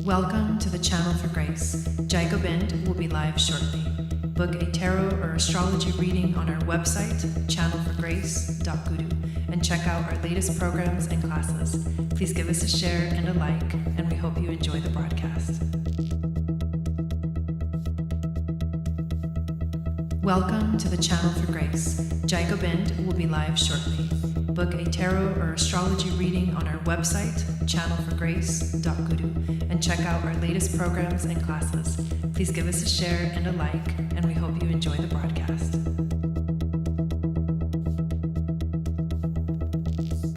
Welcome to the Channel for Grace. Gobind will be live shortly. Book a tarot or astrology reading on our website, channelforgrace.guru, and check out our latest programs and classes. Please give us a share and a like, and we hope you enjoy the broadcast. Welcome to the Channel for Grace. Gobind will be live shortly. Book a tarot or astrology reading on our website, channelforgrace.guru, and check out our latest programs and classes. Please give us a share and a like, and we hope you enjoy the broadcast.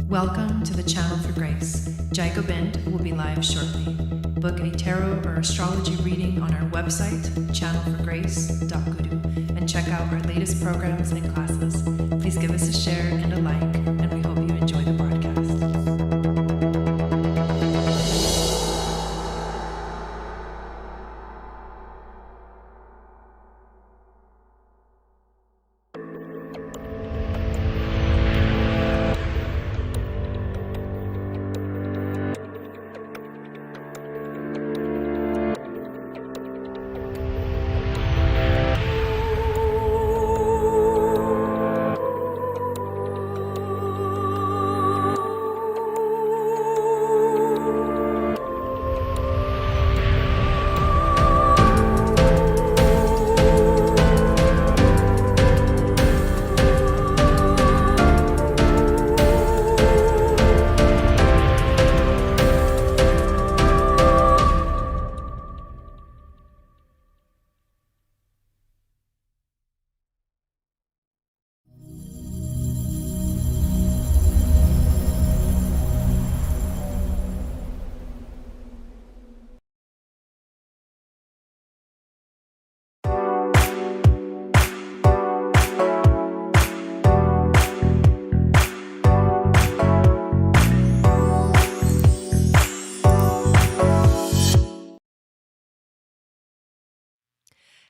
Welcome to the Channel for Grace. Gobind will be live shortly. Book a tarot or astrology reading on our website, channelforgrace.guru, and check out our latest programs and classes. Please give us a share and a like, and we hope you enjoy the broadcast.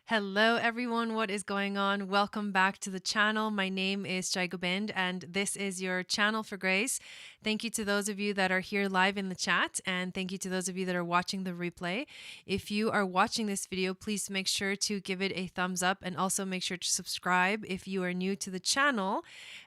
Hello everyone, what is going on? Welcome back to the channel. My name is Gobind and this is your Channel for Grace. Thank you to those of you that are here live in the chat, and thank you to those of you that are watching the replay. If you are watching this video, please make sure to give it a thumbs up, and also make sure to subscribe if you are new to the channel,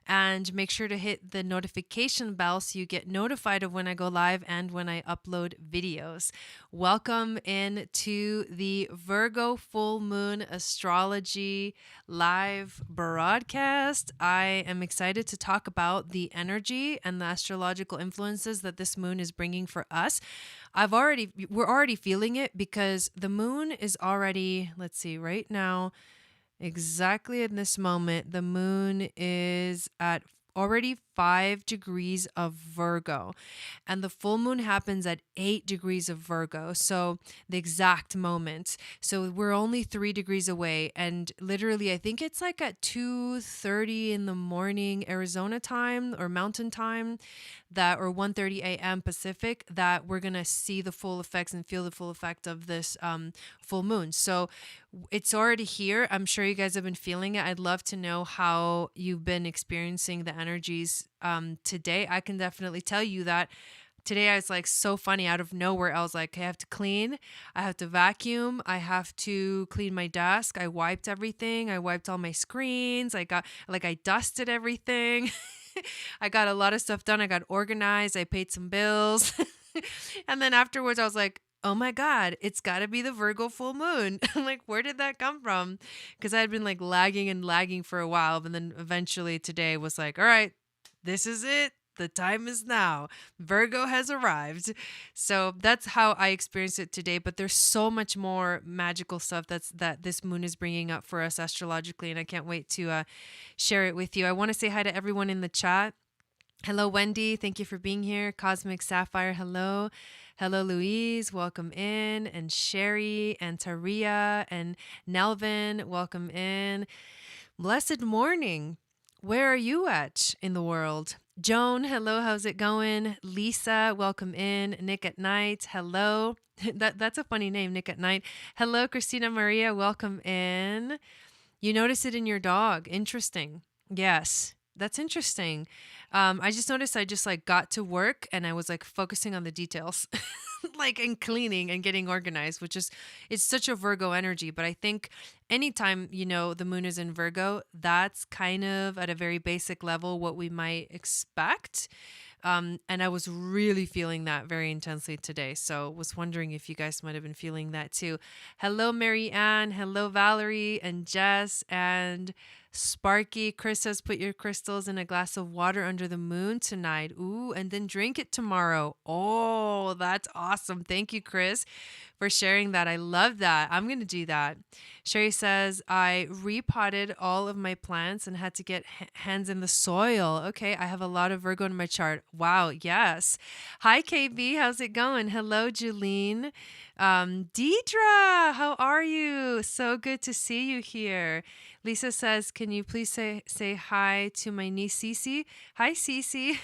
and make sure to hit the notification bell so you get notified of when I go live and when I upload videos. Welcome in to the Virgo full moon astrology live broadcast. I am excited to talk about the energy and the astrological influences that this moon is bringing for us. We're already feeling it because the moon is already, let's see, right now, exactly in this moment, the moon is at already 5 degrees of Virgo, and the full moon happens at 8 degrees of Virgo. So the exact moment. So we're only 3 degrees away, and literally I think it's like at 2:30 in the morning Arizona time or mountain time, that, or 1:30 a.m. Pacific, that we're gonna see the full effects and feel the full effect of this full moon. So it's already here. I'm sure you guys have been feeling it. I'd love to know how you've been experiencing the energies today. I can definitely tell you that today I was like so funny. Out of nowhere, I was like, I have to clean, I have to vacuum, I have to clean my desk. I wiped everything. I wiped all my screens. I dusted everything. I got a lot of stuff done. I got organized. I paid some bills. And then afterwards I was like, oh my God, it's got to be the Virgo full moon. I'm like, where did that come from? Because I had been like lagging for a while. But then eventually today was like, all right, this is it. The time is now. Virgo has arrived. So that's how I experienced it today. But there's so much more magical stuff that this moon is bringing up for us astrologically. And I can't wait to share it with you. I want to say hi to everyone in the chat. Hello, Wendy. Thank you for being here. Cosmic Sapphire. Hello. Hello, Louise. Welcome in. And Sherry and Taria and Nelvin. Welcome in. Blessed morning. Where are you at in the world? Joan, hello. How's it going? Lisa, welcome in. Nick at Night. Hello. That's a funny name, Nick at Night. Hello, Christina Maria. Welcome in. You notice it in your dog. Interesting. Yes. That's interesting. I just noticed I just like got to work and I was like focusing on the details, like and cleaning and getting organized, which is it's such a Virgo energy. But I think anytime, the moon is in Virgo, that's kind of at a very basic level what we might expect. And I was really feeling that very intensely today. So was wondering if you guys might have been feeling that too. Hello, Mary Ann. Hello, Valerie and Jess and Sparky. Chris says, put your crystals in a glass of water under the moon tonight. Ooh, and then drink it tomorrow. Oh, that's awesome. Thank you, Chris, for sharing that. I love that. I'm going to do that. Sherry says, I repotted all of my plants and had to get hands in the soil. Okay, I have a lot of Virgo in my chart. Wow, yes. Hi, KB. How's it going? Hello, Julene. Deidre, how are you? So good to see you here. Lisa says, can you please say hi to my niece, Cece? Hi, Cece.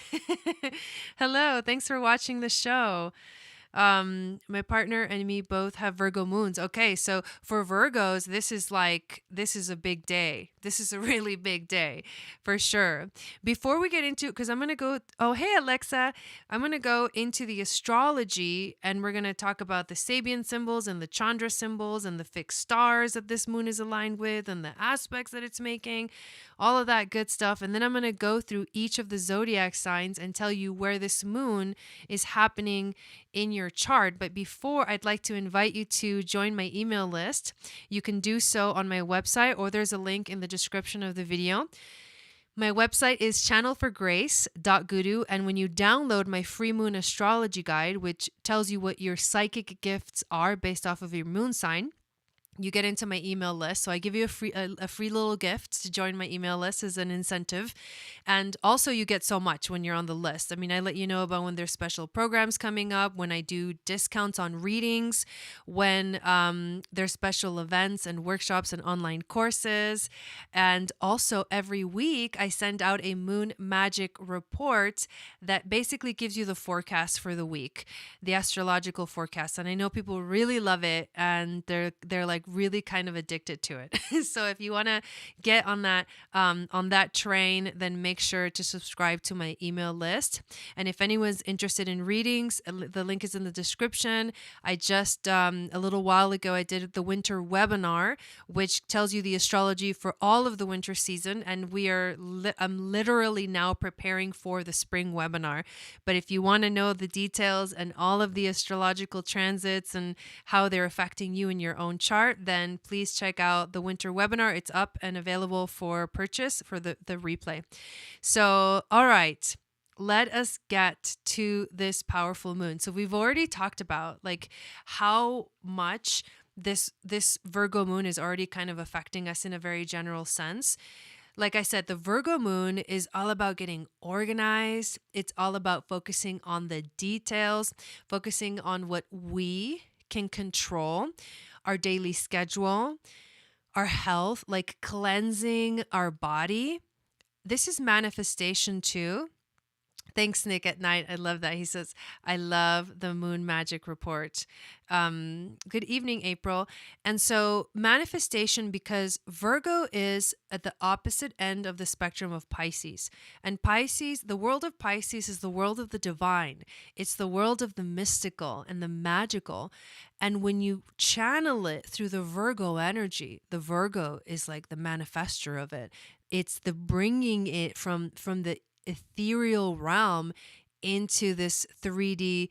Hello. Thanks for watching the show. My partner and me both have Virgo moons. Okay, so for Virgos, this is a big day. This is a really big day for sure. Before we get into, because I'm going to go, oh, hey, Alexa, I'm going to go into the astrology and we're going to talk about the Sabian symbols and the Chandra symbols and the fixed stars that this moon is aligned with and the aspects that it's making, all of that good stuff. And then I'm going to go through each of the zodiac signs and tell you where this moon is happening in your chart. But before, I'd like to invite you to join my email list. You can do so on my website, or there's a link in the description of the video. My website is channelforgrace.guru, and when you download my free moon astrology guide, which tells you what your psychic gifts are based off of your moon sign, you get into my email list. So I give you a free little gift to join my email list as an incentive. And also you get so much when you're on the list. I mean, I let you know about when there's special programs coming up, when I do discounts on readings, when there's special events and workshops and online courses. And also every week I send out a moon magic report that basically gives you the forecast for the week, the astrological forecast. And I know people really love it and they're like really kind of addicted to it. So if you want to get on that train, then make sure to subscribe to my email list. And if anyone's interested in readings, the link is in the description. I just a little while ago I did the winter webinar, which tells you the astrology for all of the winter season, and I'm literally now preparing for the spring webinar. But if you want to know the details and all of the astrological transits and how they're affecting you in your own chart, then please check out the winter webinar. It's up and available for purchase for the replay. So, all right, let us get to this powerful moon. So we've already talked about like how much this Virgo moon is already kind of affecting us in a very general sense. Like I said, the Virgo moon is all about getting organized. It's all about focusing on the details, focusing on what we can control, our daily schedule, our health, like cleansing our body. This is manifestation too. Thanks, Nick at Night. I love that. He says, I love the moon magic report. Good evening, April. And so manifestation, because Virgo is at the opposite end of the spectrum of Pisces. And Pisces, the world of Pisces is the world of the divine. It's the world of the mystical and the magical. And when you channel it through the Virgo energy, the Virgo is like the manifester of it. It's the bringing it from the ethereal realm into this 3D,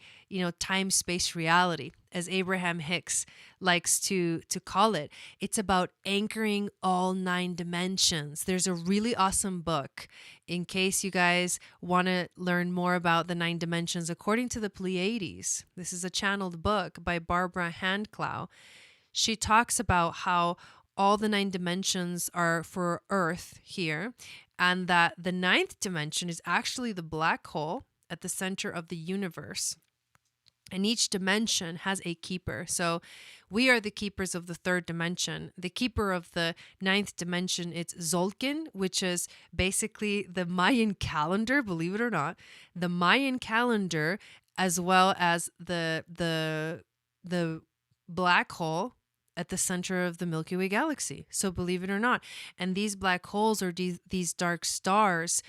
time-space reality, as Abraham Hicks likes to call it. It's about anchoring all 9 dimensions. There's a really awesome book in case you guys want to learn more about the 9 dimensions according to the Pleiades. This is a channeled book by Barbara Handclough. She talks about how all the 9 dimensions are for Earth here, and that the 9th dimension is actually the black hole at the center of the universe. And each dimension has a keeper. So we are the keepers of the 3rd dimension. The keeper of the 9th dimension, it's Tzolk'in, which is basically the Mayan calendar, believe it or not. The Mayan calendar, as well as the black hole at the center of the Milky Way galaxy. So believe it or not. And these black holes, or these dark stars,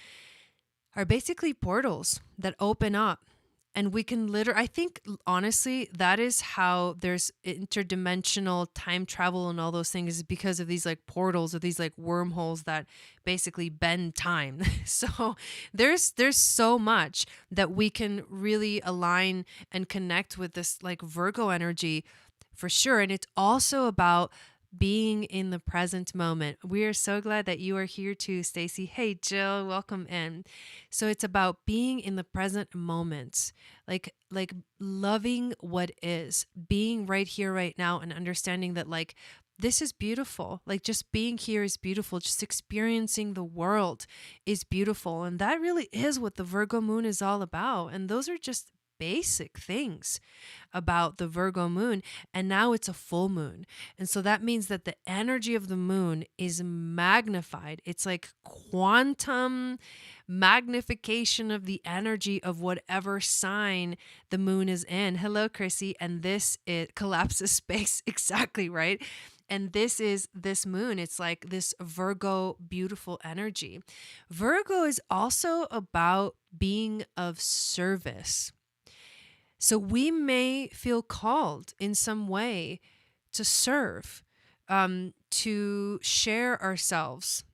are basically portals that open up. And we can I think, honestly, that is how there's interdimensional time travel and all those things, is because of these like portals, or these like wormholes that basically bend time. So there's so much that we can really align and connect with this like Virgo energy for sure. And it's also about being in the present moment. We are so glad that you are here too, Stacy. Hey, Jill, welcome in. So it's about being in the present moment, like loving what is, being right here, right now, and understanding that like this is beautiful. Like just being here is beautiful. Just experiencing the world is beautiful. And that really is what the Virgo moon is all about. And those are just basic things about the Virgo moon. And now it's a full moon. And so that means that the energy of the moon is magnified. It's like quantum magnification of the energy of whatever sign the moon is in. Hello, Chrissy. And it collapses space. Exactly, right? And this moon, it's like this Virgo beautiful energy. Virgo is also about being of service. So we may feel called in some way to serve, to share ourselves,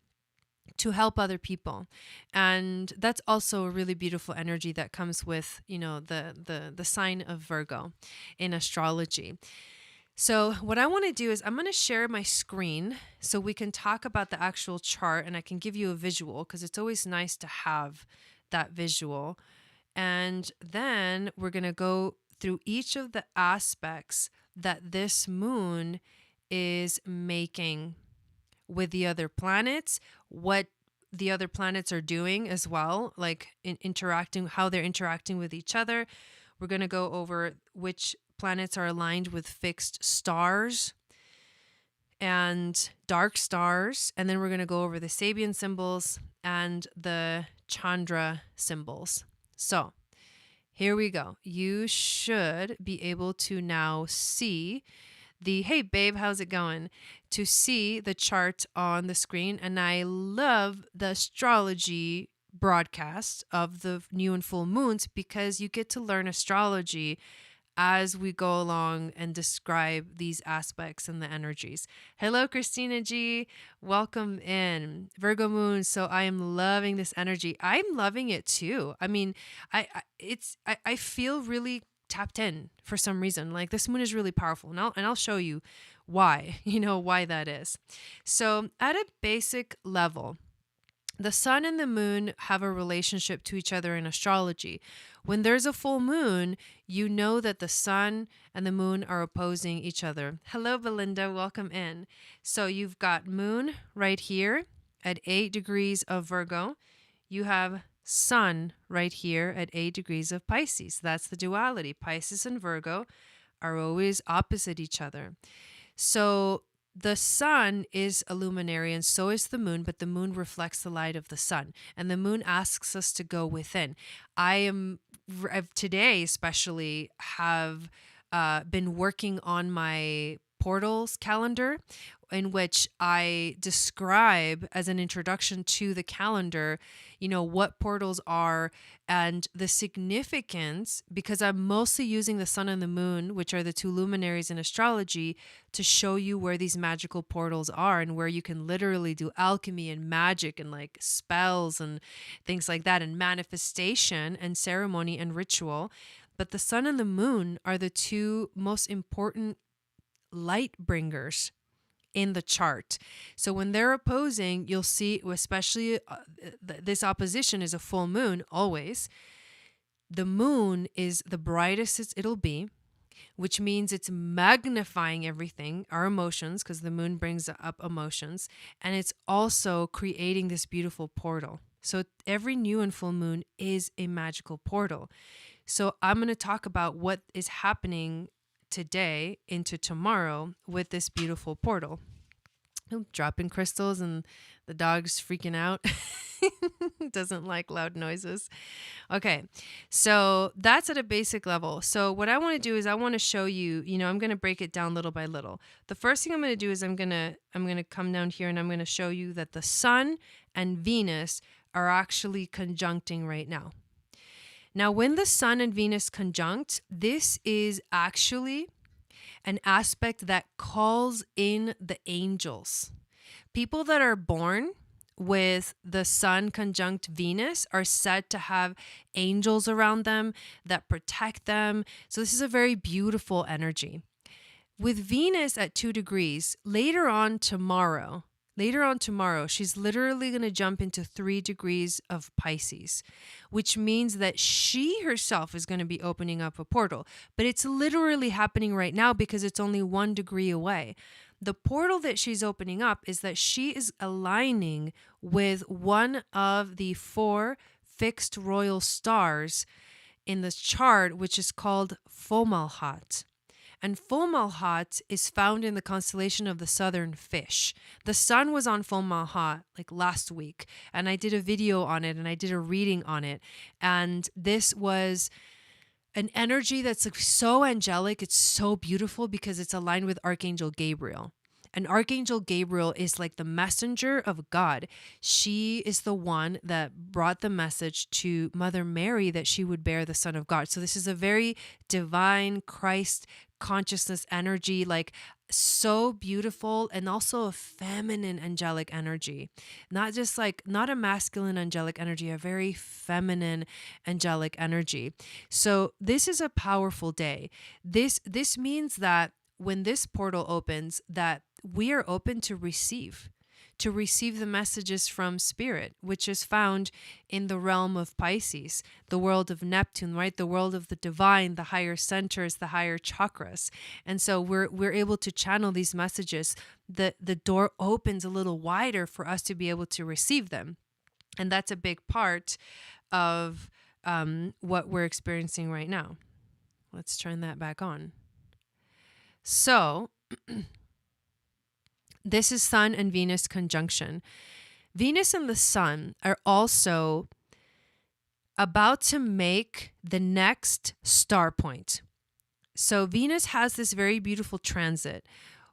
to help other people. And that's also a really beautiful energy that comes with, the sign of Virgo in astrology. So what I want to do is I'm going to share my screen so we can talk about the actual chart, and I can give you a visual, because it's always nice to have that visual. And then we're going to go through each of the aspects that this moon is making with the other planets, what the other planets are doing as well, like how they're interacting with each other. We're going to go over which planets are aligned with fixed stars and dark stars. And then we're going to go over the Sabian symbols and the Chandra symbols. So here we go. You should be able to now see hey babe, how's it going? To see the chart on the screen. And I love the astrology broadcast of the new and full moons, because you get to learn astrology as we go along and describe these aspects and the energies. Hello, Christina G. Welcome in. Virgo moon. So I am loving this energy. I'm loving it too. I mean, I feel really tapped in for some reason. Like this moon is really powerful. And I'll show you why, why that is. So at a basic level, the sun and the moon have a relationship to each other in astrology. When there's a full moon, you know that the sun and the moon are opposing each other. Hello, Belinda. Welcome in. So you've got moon right here at 8 degrees of Virgo. You have sun right here at 8 degrees of Pisces. That's the duality. Pisces and Virgo are always opposite each other. So the sun is a luminary, and so is the moon, but the moon reflects the light of the sun, and the moon asks us to go within. Today especially have been working on my portals calendar, in which I describe as an introduction to the calendar, what portals are and the significance, because I'm mostly using the sun and the moon, which are the two luminaries in astrology, to show you where these magical portals are and where you can literally do alchemy and magic and like spells and things like that, and manifestation and ceremony and ritual. But the sun and the moon are the two most important light bringers in the chart. So when they're opposing, you'll see, especially this opposition is a full moon always. The moon is the brightest it'll be, which means it's magnifying everything, our emotions, because the moon brings up emotions, and it's also creating this beautiful portal. So every new and full moon is a magical portal. So I'm going to talk about what is happening today into tomorrow with this beautiful portal. Dropping crystals and the dog's freaking out. Doesn't like loud noises. Okay, so that's at a basic level. So what I want to do is I want to show you, I'm going to break it down little by little. The first thing I'm going to do is I'm going to come down here and I'm going to show you that the sun and Venus are actually conjuncting right now. Now, when the sun and Venus conjunct, this is actually an aspect that calls in the angels. People that are born with the sun conjunct Venus are said to have angels around them that protect them. So this is a very beautiful energy. With Venus at 2 degrees, later on tomorrow, she's literally going to jump into 3 degrees of Pisces, which means that she herself is going to be opening up a portal. But it's literally happening right now because it's only 1 degree away. The portal that she's opening up is that she is aligning with one of the 4 fixed royal stars in the chart, which is called Fomalhaut. And Fomalhaut is found in the constellation of the Southern Fish. The sun was on Fomalhaut like last week, and I did a video on it and I did a reading on it. And this was an energy that's like so angelic. It's so beautiful because it's aligned with Archangel Gabriel. And Archangel Gabriel is like the messenger of God. She is the one that brought the message to Mother Mary that she would bear the Son of God. So this is a very divine Christ consciousness energy, like so beautiful, and also a feminine angelic energy. Not a masculine angelic energy, a very feminine angelic energy. So this is a powerful day. This means that when this portal opens, that we are open to receive the messages from Spirit, which is found in the realm of Pisces, the world of Neptune, right? The world of the divine, the higher centers, the higher chakras. And so we're able to channel these messages. The door opens a little wider for us to be able to receive them. And that's a big part of what we're experiencing right now. Let's turn that back on. So this is Sun and Venus conjunction. Venus and the Sun are also about to make the next star point. So Venus has this very beautiful transit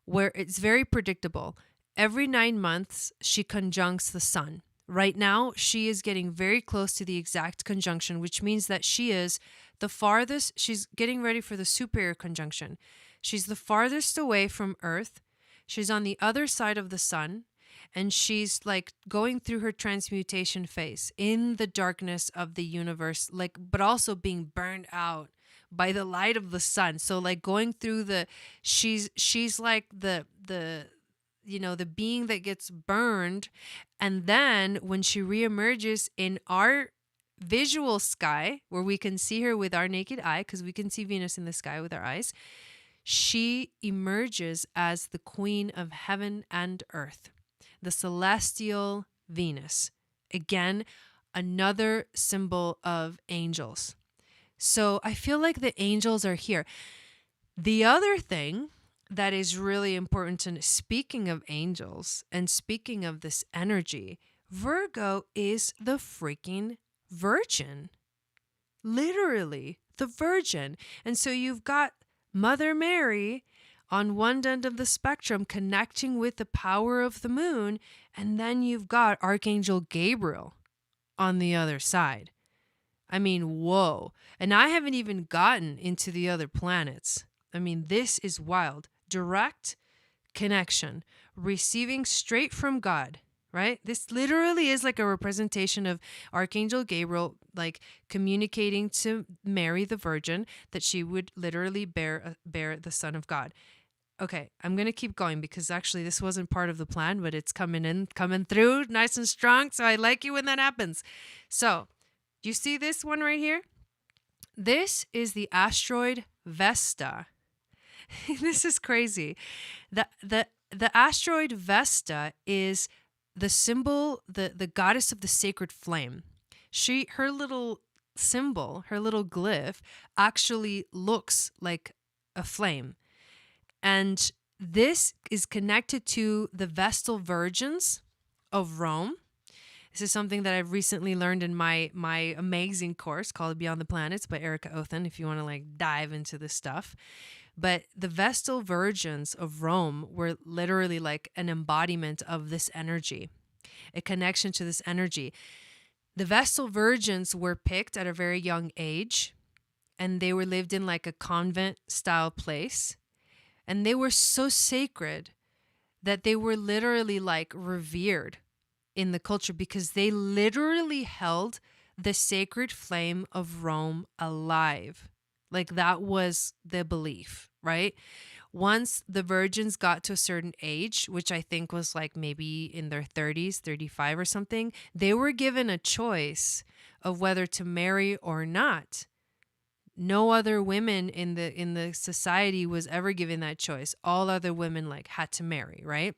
where it's very predictable. Every 9 months, she conjuncts the Sun. Right now, she is getting very close to the exact conjunction, which means that she is the farthest. She's getting ready for the superior conjunction. She's the farthest away from Earth. She's on the other side of the sun, and she's like going through her transmutation phase in the darkness of the universe, like, but also being burned out by the light of the sun. So like going through she's like the being that gets burned. And then when she reemerges in our visual sky, where we can see her with our naked eye, because we can see Venus in the sky with our eyes, she emerges as the queen of heaven and earth, the celestial Venus. Again, another symbol of angels. So I feel like the angels are here. The other thing that is really important to, speaking of angels and speaking of this energy, Virgo is the freaking virgin. Literally, the virgin. And so you've got Mother Mary on one end of the spectrum connecting with the power of the moon, and then you've got Archangel Gabriel on the other side. I mean, whoa. And I haven't even gotten into the other planets. I mean, this is wild. Direct connection, receiving straight from God, right? This literally is like a representation of Archangel Gabriel, like communicating to Mary the Virgin that she would literally bear the Son of God. Okay, I'm going to keep going because actually this wasn't part of the plan, but it's coming through nice and strong. So I like you when that happens. So you see this one right here? This is the asteroid Vesta. This is crazy. The asteroid Vesta is the symbol, the goddess of the sacred flame. Her little symbol, her little glyph actually looks like a flame. And This is connected to the Vestal Virgins of Rome. This is something that I've recently learned in my amazing course called Beyond the Planets by Erica Othen, if you want to like dive into this stuff. But the Vestal Virgins of Rome were literally like an embodiment of this energy, a connection to this energy. The Vestal Virgins were picked at a very young age, and they were lived in like a convent style place. And they were so sacred that they were literally like revered in the culture because they literally held the sacred flame of Rome alive. Like that was the belief, right? Once the virgins got to a certain age, which I think was like maybe in their 30s, 35 or something, they were given a choice of whether to marry or not. No other women in the society was ever given that choice. All other women like had to marry, right?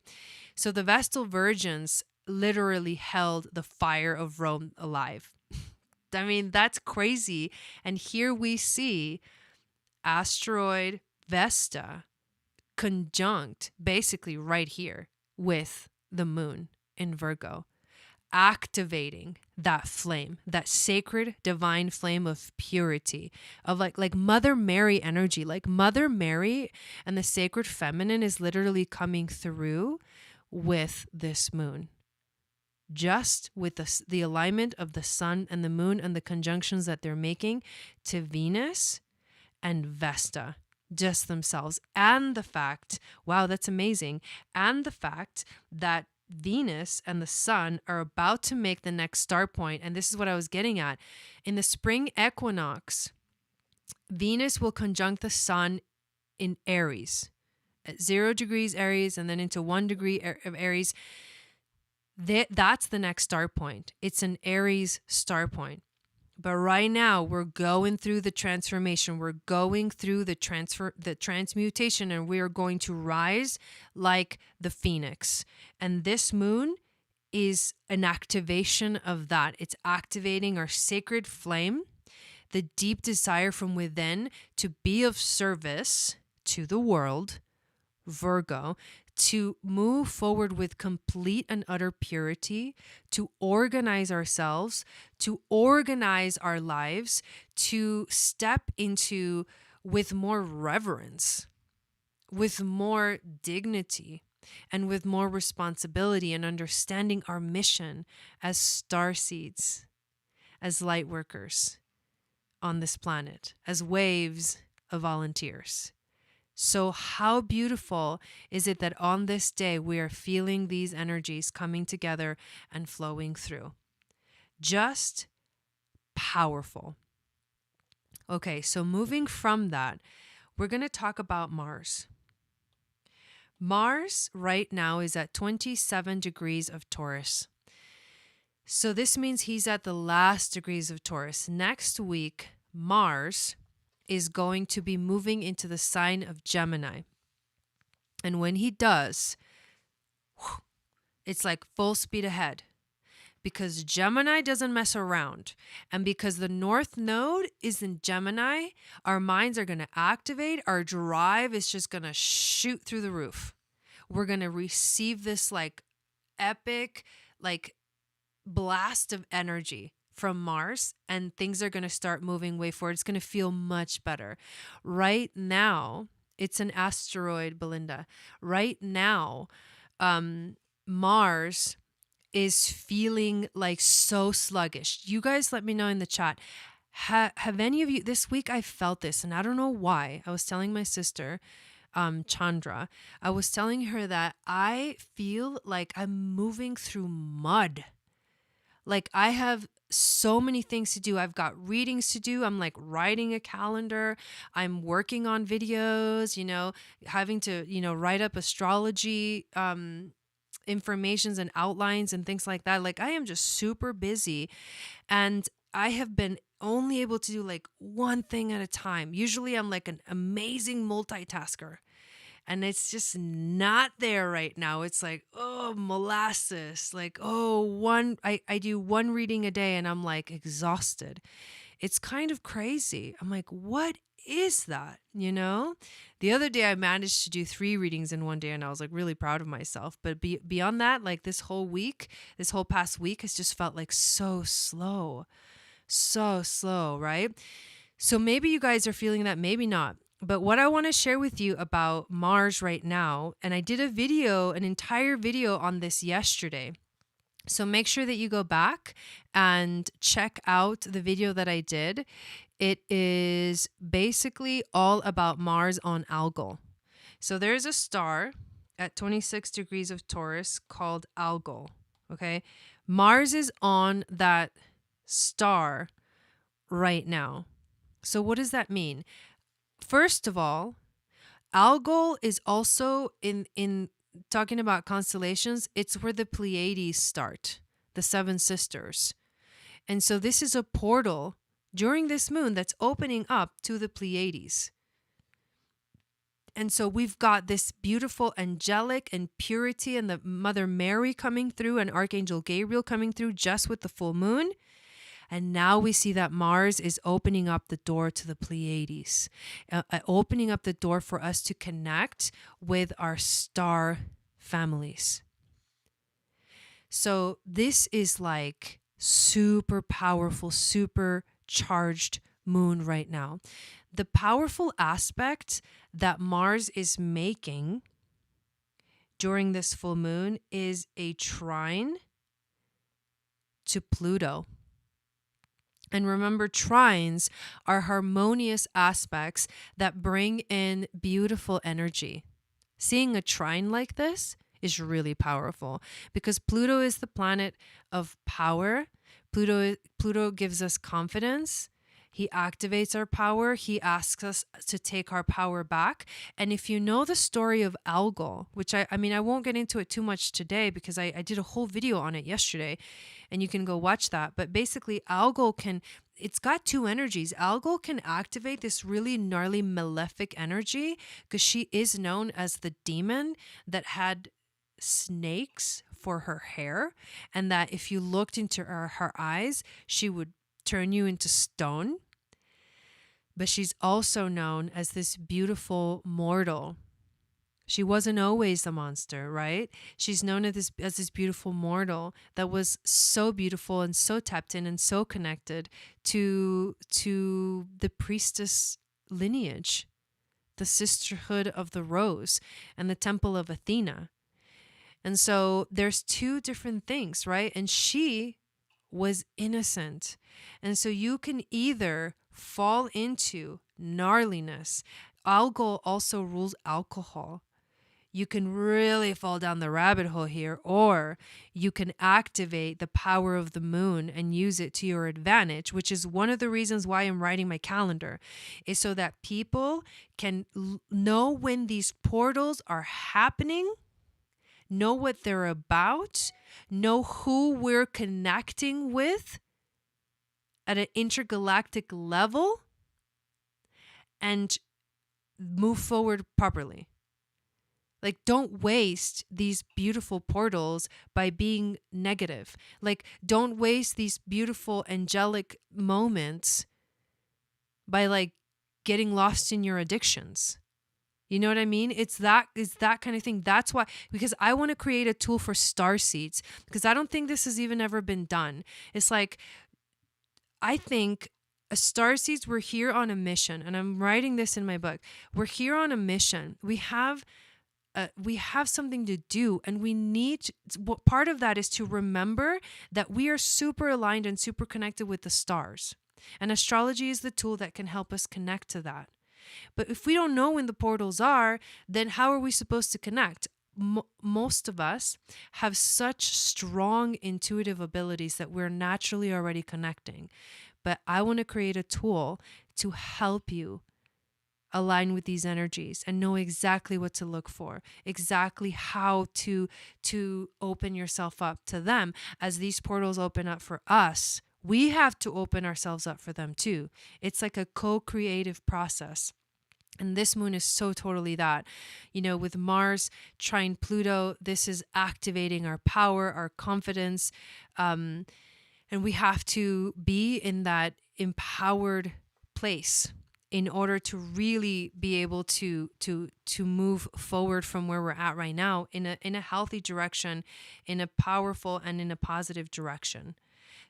So the Vestal Virgins literally held the fire of Rome alive. I mean, that's crazy. And here we see asteroid Vesta conjunct basically right here with the moon in Virgo, activating that flame, that sacred divine flame of purity, of like Mother Mary energy. Like Mother Mary and the sacred feminine is literally coming through with this moon. Just with the alignment of the sun and the moon and the conjunctions that they're making to Venus and Vesta, just themselves. And the fact, wow, that's amazing. And the fact that Venus and the sun are about to make the next star point. And this is what I was getting at. In the spring equinox, Venus will conjunct the sun in Aries at 0 degrees Aries and then into 1 degree of Aries. That's the next star point. It's an Aries star point. But right now we're going through the transformation. We're going through the transmutation, and we are going to rise like the phoenix. And this moon is an activation of that. It's activating our sacred flame, the deep desire from within to be of service to the world, Virgo, to move forward with complete and utter purity, to organize ourselves, to organize our lives, to step into with more reverence, with more dignity, and with more responsibility and understanding our mission as starseeds, as light workers on this planet, as waves of volunteers. So how beautiful is it that on this day we are feeling these energies coming together and flowing through? Just powerful. Okay, so moving from that, we're going to talk about Mars. Mars right now is at 27 degrees of Taurus. So this means he's at the last degrees of Taurus. Next week, Mars is going to be moving into the sign of Gemini. And when he does, it's like full speed ahead, because Gemini doesn't mess around. And because the North Node is in Gemini, our minds are going to activate. Our drive is just going to shoot through the roof. We're going to receive this like epic, like blast of energy from Mars, and things are going to start moving way forward. It's going to feel much better. Right now, it's an asteroid, Belinda. Right now, Mars is feeling like so sluggish. You guys let me know in the chat. Have any of you, this week I felt this, and I don't know why. I was telling my sister, Chandra, I was telling her that I feel like I'm moving through mud. Like I have so many things to do. I've got readings to do. I'm like writing a calendar. I'm working on videos, having to, write up astrology informations and outlines and things like that. Like I am just super busy, and I have been only able to do like one thing at a time. Usually I'm like an amazing multitasker. And it's just not there right now. It's like, oh, molasses. Like, I do one reading a day and I'm like exhausted. It's kind of crazy. I'm like, what is that? You know, the other day I managed to do 3 readings in one day, and I was like really proud of myself. But beyond that, like this whole past week has just felt like so slow, right? So maybe you guys are feeling that, maybe not. But what I want to share with you about Mars right now, and I did an entire video on this yesterday. So make sure that you go back and check out the video that I did. It is basically all about Mars on Algol. So there's a star at 26 degrees of Taurus called Algol. Okay. Mars is on that star right now. So what does that mean? First of all, Algol is also in talking about constellations, it's where the Pleiades start, the 7 sisters. And so this is a portal during this moon that's opening up to the Pleiades. And so we've got this beautiful angelic and purity and the Mother Mary coming through and Archangel Gabriel coming through just with the full moon. And now we see that Mars is opening up the door to the Pleiades, opening up the door for us to connect with our star families. So this is like super powerful, super charged moon right now. The powerful aspect that Mars is making during this full moon is a trine to Pluto. And remember, trines are harmonious aspects that bring in beautiful energy. Seeing a trine like this is really powerful because Pluto is the planet of power. Pluto gives us confidence. He activates our power. He asks us to take our power back. And if you know the story of Algol, which I won't get into it too much today because I did a whole video on it yesterday and you can go watch that. But basically Algol it's got 2 energies. Algol can activate this really gnarly malefic energy because she is known as the demon that had snakes for her hair, and that if you looked into her eyes, she would turn you into stone. But she's also known as this beautiful mortal. She wasn't always the monster, right? She's known as this beautiful mortal that was so beautiful and so tapped in and so connected to the priestess lineage, the sisterhood of the rose and the temple of Athena. And so there's 2 different things, right? And she was innocent. And so you can either fall into gnarliness. Algol also rules alcohol. You can really fall down the rabbit hole here, or you can activate the power of the moon and use it to your advantage, which is one of the reasons why I'm writing my calendar, is so that people can know when these portals are happening, know what they're about, know who we're connecting with at an intergalactic level, and move forward properly. Like, don't waste these beautiful portals by being negative. Like, don't waste these beautiful angelic moments by like getting lost in your addictions. You know what I mean? It's that kind of thing. That's why, because I want to create a tool for starseeds, because I don't think this has even ever been done. It's like, I think starseeds, we're here on a mission, and I'm writing this in my book. We're here on a mission. We have something to do, and we need part of that is to remember that we are super aligned and super connected with the stars, and astrology is the tool that can help us connect to that. But if we don't know when the portals are, then how are we supposed to connect? Most of us have such strong intuitive abilities that we're naturally already connecting. But I want to create a tool to help you align with these energies and know exactly what to look for, exactly how to open yourself up to them. As these portals open up for us, we have to open ourselves up for them too. It's like a co-creative process. And this moon is so totally that. You know, with Mars trine Pluto, this is activating our power, our confidence. And we have to be in that empowered place in order to really be able to move forward from where we're at right now in a healthy direction, in a powerful and in a positive direction.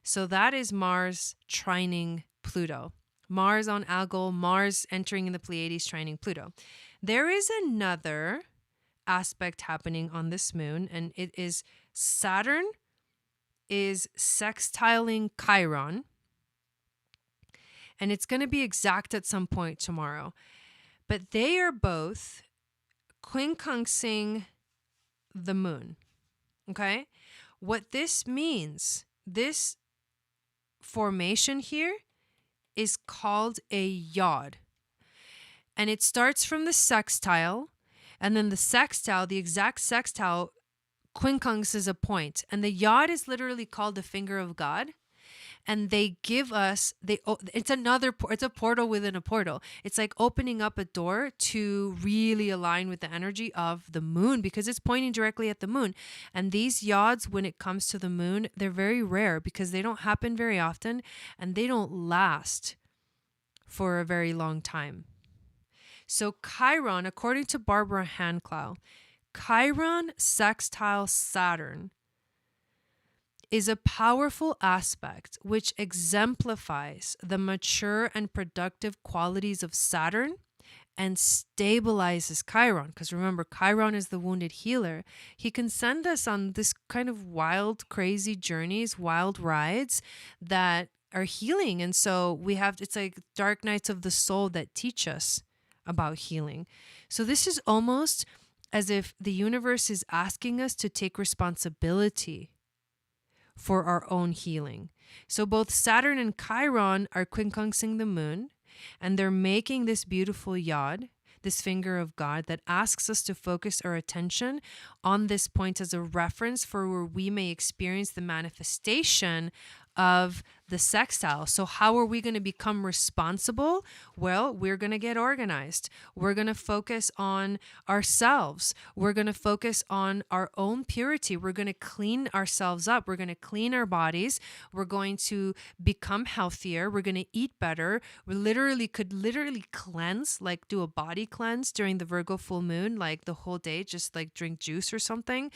So that is Mars trining Pluto. Mars on Algol, Mars entering in the Pleiades trining Pluto. There is another aspect happening on this moon, and it is Saturn is sextiling Chiron, and it's going to be exact at some point tomorrow. But they are both quincunxing the moon. Okay? What this means, this formation here is called a yod. And it starts from the sextile, and then the sextile, the exact sextile, quincunxes a point. And the yod is literally called the finger of God. And they give us, it's a portal within a portal. It's like opening up a door to really align with the energy of the moon, because it's pointing directly at the moon. And these yods, when it comes to the moon, they're very rare because they don't happen very often and they don't last for a very long time. So Chiron, according to Barbara Handclough, Chiron sextile Saturn is a powerful aspect which exemplifies the mature and productive qualities of Saturn and stabilizes Chiron. Because remember, Chiron is the wounded healer. He can send us on this kind of wild, crazy journeys, wild rides that are healing. And so it's like dark nights of the soul that teach us about healing. So this is almost as if the universe is asking us to take responsibility for our own healing. So both Saturn and Chiron are quincunxing the moon, and they're making this beautiful yod, this finger of God, that asks us to focus our attention on this point as a reference for where we may experience the manifestation of the sextile. So how are we going to become responsible? Well, we're going to get organized. We're going to focus on ourselves. We're going to focus on our own purity. We're going to clean ourselves up. We're going to clean our bodies. We're going to become healthier. We're going to eat better. We could literally cleanse, like do a body cleanse during the Virgo full moon, like the whole day, just like drink juice or something.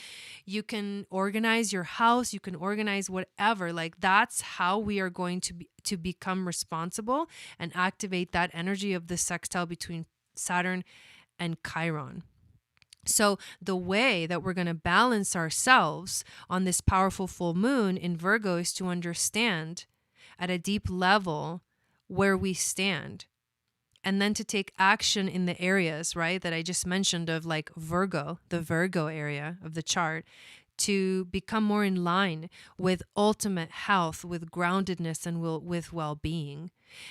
You can organize your house. You can organize whatever. Like that's how we are going to become responsible and activate that energy of the sextile between Saturn and Chiron. So the way that we're going to balance ourselves on this powerful full moon in Virgo is to understand at a deep level where we stand, and then to take action in the areas, right, that I just mentioned of like Virgo, the Virgo area of the chart, to become more in line with ultimate health, with groundedness, and with well-being.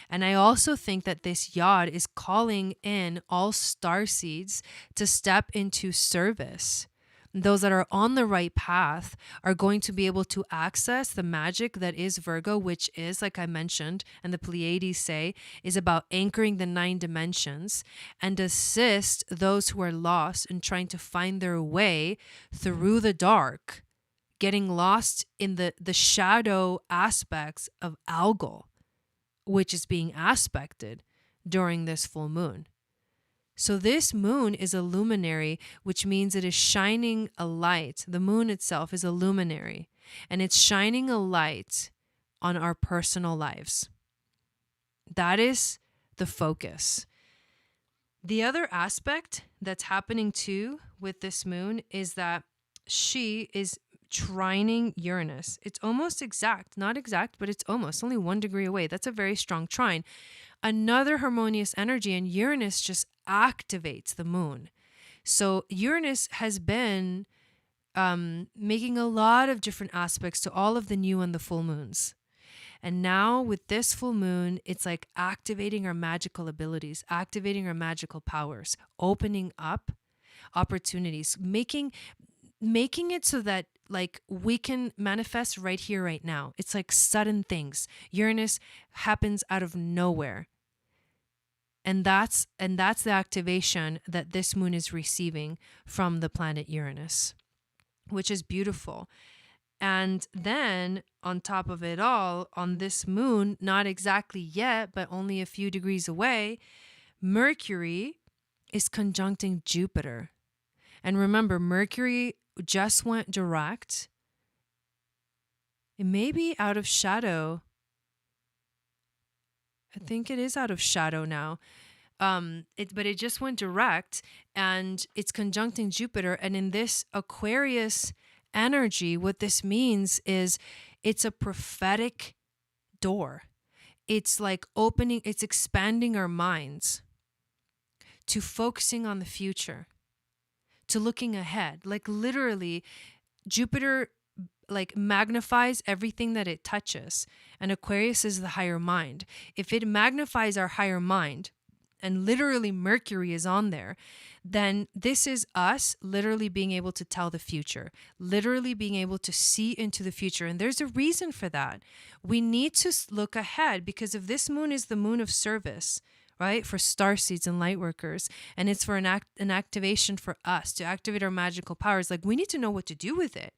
And I also think that this yod is calling in all starseeds to step into service. Those that are on the right path are going to be able to access the magic that is Virgo, which is, like I mentioned, and the Pleiades say, is about anchoring the 9 dimensions, and assist those who are lost in trying to find their way through the dark, getting lost in the shadow aspects of Algol, which is being aspected during this full moon. So this moon is a luminary, which means it is shining a light. The moon itself is a luminary, and it's shining a light on our personal lives. That is the focus. The other aspect that's happening too with this moon is that she is trining Uranus. It's almost exact, not exact, but it's almost only 1 degree away. That's a very strong trine. Another harmonious energy, and Uranus just activates the moon. So Uranus has been making a lot of different aspects to all of the new and the full moons. And now with this full moon, it's like activating our magical abilities, activating our magical powers, opening up opportunities, making it so that like we can manifest right here, right now. It's like sudden things. Uranus happens out of nowhere. And that's the activation that this moon is receiving from the planet Uranus, which is beautiful. And then on top of it all, on this moon, not exactly yet, but only a few degrees away, Mercury is conjuncting Jupiter. And remember, Mercury just went direct. It may be out of shadow. I think it is out of shadow now. But it just went direct, and it's conjuncting Jupiter. And in this Aquarius energy, what this means is it's a prophetic door. It's like opening, it's expanding our minds to focusing on the future, to looking ahead. Like literally, Jupiter like magnifies everything that it touches, and Aquarius is the higher mind. If it magnifies our higher mind, and literally Mercury is on there, then this is us literally being able to tell the future, literally being able to see into the future. And there's a reason for that. We need to look ahead, because if this moon is the moon of service, right, for starseeds and light workers, and it's for an activation for us to activate our magical powers, like we need to know what to do with it.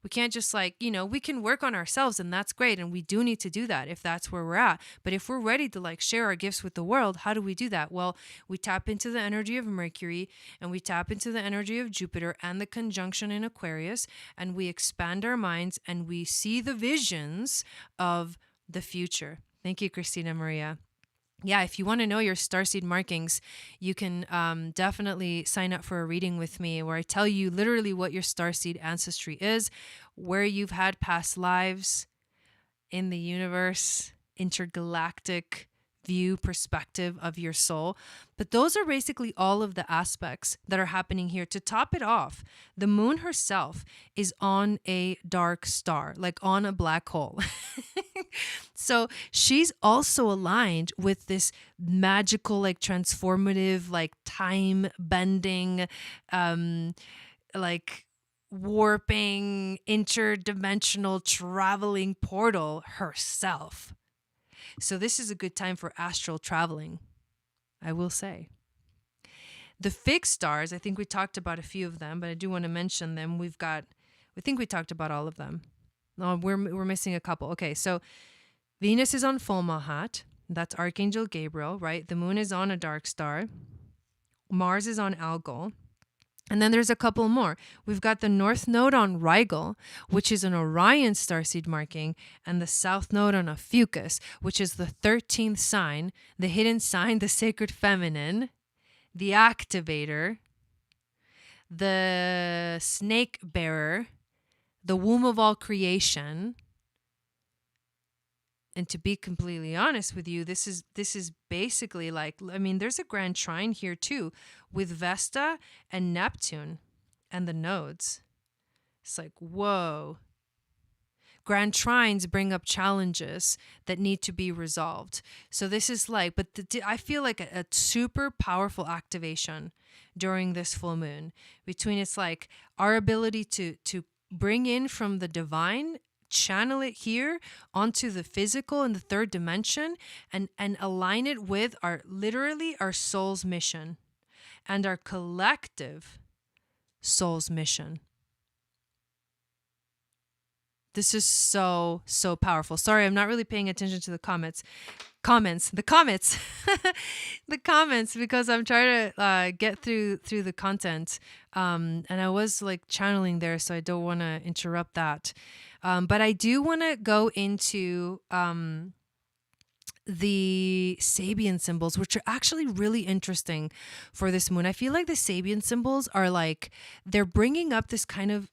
We can't just like, we can work on ourselves, and that's great. And we do need to do that if that's where we're at. But if we're ready to like share our gifts with the world, how do we do that? Well, we tap into the energy of Mercury, and we tap into the energy of Jupiter and the conjunction in Aquarius, and we expand our minds and we see the visions of the future. Thank you, Christina Maria. Yeah, if you want to know your starseed markings, you can definitely sign up for a reading with me where I tell you literally what your starseed ancestry is, where you've had past lives in the universe, intergalactic view, perspective of your soul. But those are basically all of the aspects that are happening here. To top it off, the moon herself is on a dark star, like on a black hole. So she's also aligned with this magical, like transformative, like time bending, like warping, interdimensional traveling portal herself. So this is a good time for astral traveling, I will say. The fixed stars, I think we talked about a few of them, but I do want to mention them. I think we talked about all of them. No, we're missing a couple. Okay, so Venus is on Fulmahat. That's Archangel Gabriel, right? The moon is on a dark star. Mars is on Algol. And then there's a couple more. We've got the North Node on Rigel, which is an Orion starseed marking, and the South Node on Ophiuchus, which is the 13th sign, the hidden sign, the sacred feminine, the activator, the snake bearer, the womb of all creation. And to be completely honest with you, this is basically like, I mean, there's a grand trine here too with Vesta and Neptune and the nodes. It's like, whoa. Grand trines bring up challenges that need to be resolved. So this is like, but I feel like a super powerful activation during this full moon. Between it's like our ability to bring in from the divine, channel it here onto the physical and the third dimension, and align it with literally our soul's mission and our collective soul's mission. This is so powerful. Sorry, I'm not really paying attention to the comments, because I'm trying to get through the content. And I was like channeling there, so I don't want to interrupt that. But I do want to go into the Sabian symbols, which are actually really interesting for this moon. I feel like the Sabian symbols are like, they're bringing up this kind of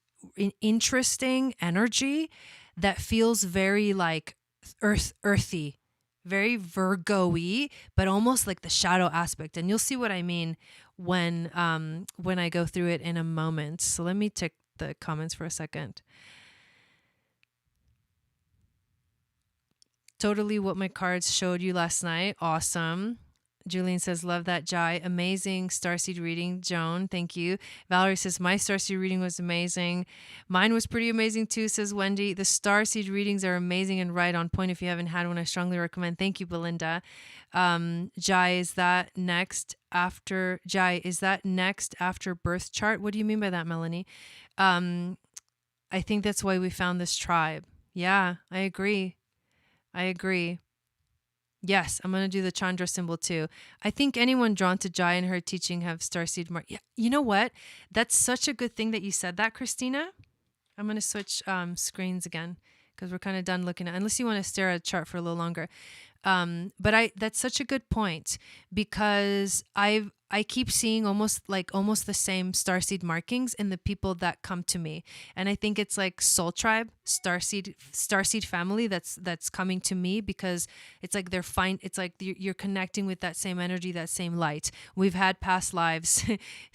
interesting energy that feels very like earthy, very Virgo-y, but almost like the shadow aspect. And you'll see what I mean when I go through it in a moment. So let me check the comments for a second. Totally what my cards showed you last night. Awesome. Julian says, love that, Jai. Amazing starseed reading, Joan. Thank you. Valerie says, my starseed reading was amazing. Mine was pretty amazing too, says Wendy. The starseed readings are amazing and right on point. If you haven't had one, I strongly recommend. Thank you, Belinda. Jai, is that next after birth chart? What do you mean by that, Melanie? I think that's why we found this tribe. Yeah, I agree. Yes, I'm going to do the Chandra symbol too. I think anyone drawn to Jai and her teaching have starseed mark. Yeah, you know what? That's such a good thing that you said that, Christina. I'm going to switch screens again because we're kind of done looking at, unless you want to stare at a chart for a little longer. But that's such a good point because I keep seeing almost the same starseed markings in the people that come to me. And I think it's like soul tribe, starseed family that's coming to me because it's like it's like you're connecting with that same energy, that same light. We've had past lives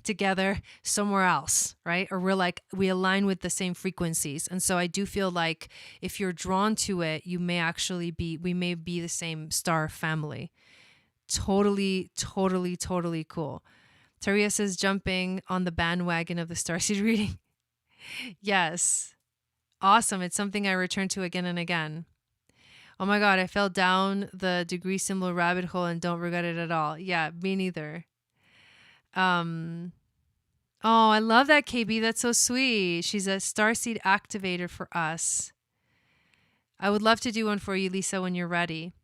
together somewhere else, right? Or we align with the same frequencies. And so I do feel like if you're drawn to it, we may be the same star family. Totally, totally, totally cool. Taria says jumping on the bandwagon of the starseed reading. Yes. Awesome. It's something I return to again and again. Oh my God, I fell down the degree symbol rabbit hole and don't regret it at all. Yeah, me neither. Oh, I love that, KB. That's so sweet. She's a starseed activator for us. I would love to do one for you, Lisa, when you're ready.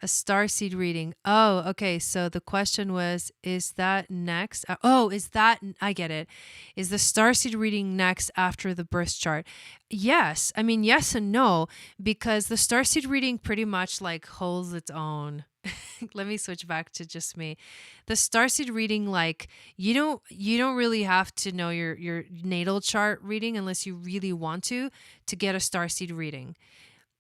A starseed reading. Oh, okay. So the question was, is that next? I get it. Is the starseed reading next after the birth chart? Yes. I mean, yes and no, because the starseed reading pretty much like holds its own. Let me switch back to just me. The starseed reading, like you don't really have to know your natal chart reading unless you really want to get a starseed reading.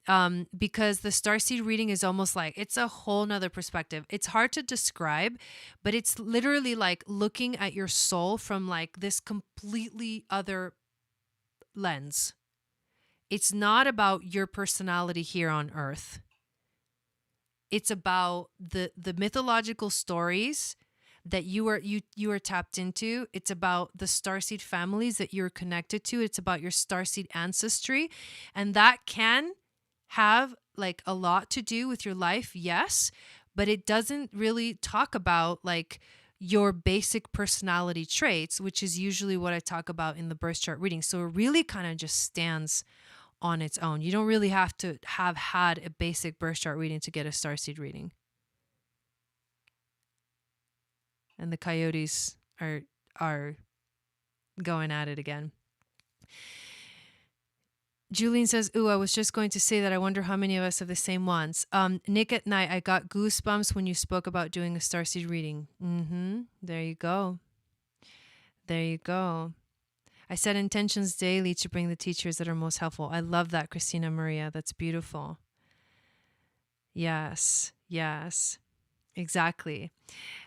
Because the starseed reading is almost like it's a whole nother perspective. It's hard to describe, but it's literally like looking at your soul from like this completely other lens. It's not about your personality here on Earth. It's about the mythological stories that you are tapped into. It's about the starseed families that you're connected to. It's about your starseed ancestry, and that can have like a lot to do with your life, yes, but it doesn't really talk about like your basic personality traits, which is usually what I talk about in the birth chart reading. So it really kind of just stands on its own. You don't really have to have had a basic birth chart reading to get a starseed reading. And the coyotes are going at it again. Julian says, ooh, I was just going to say that I wonder how many of us have the same ones. Nick at night, I got goosebumps when you spoke about doing a starseed reading. There you go. There you go. I set intentions daily to bring the teachers that are most helpful. I love that, Christina Maria. That's beautiful. Yes, exactly.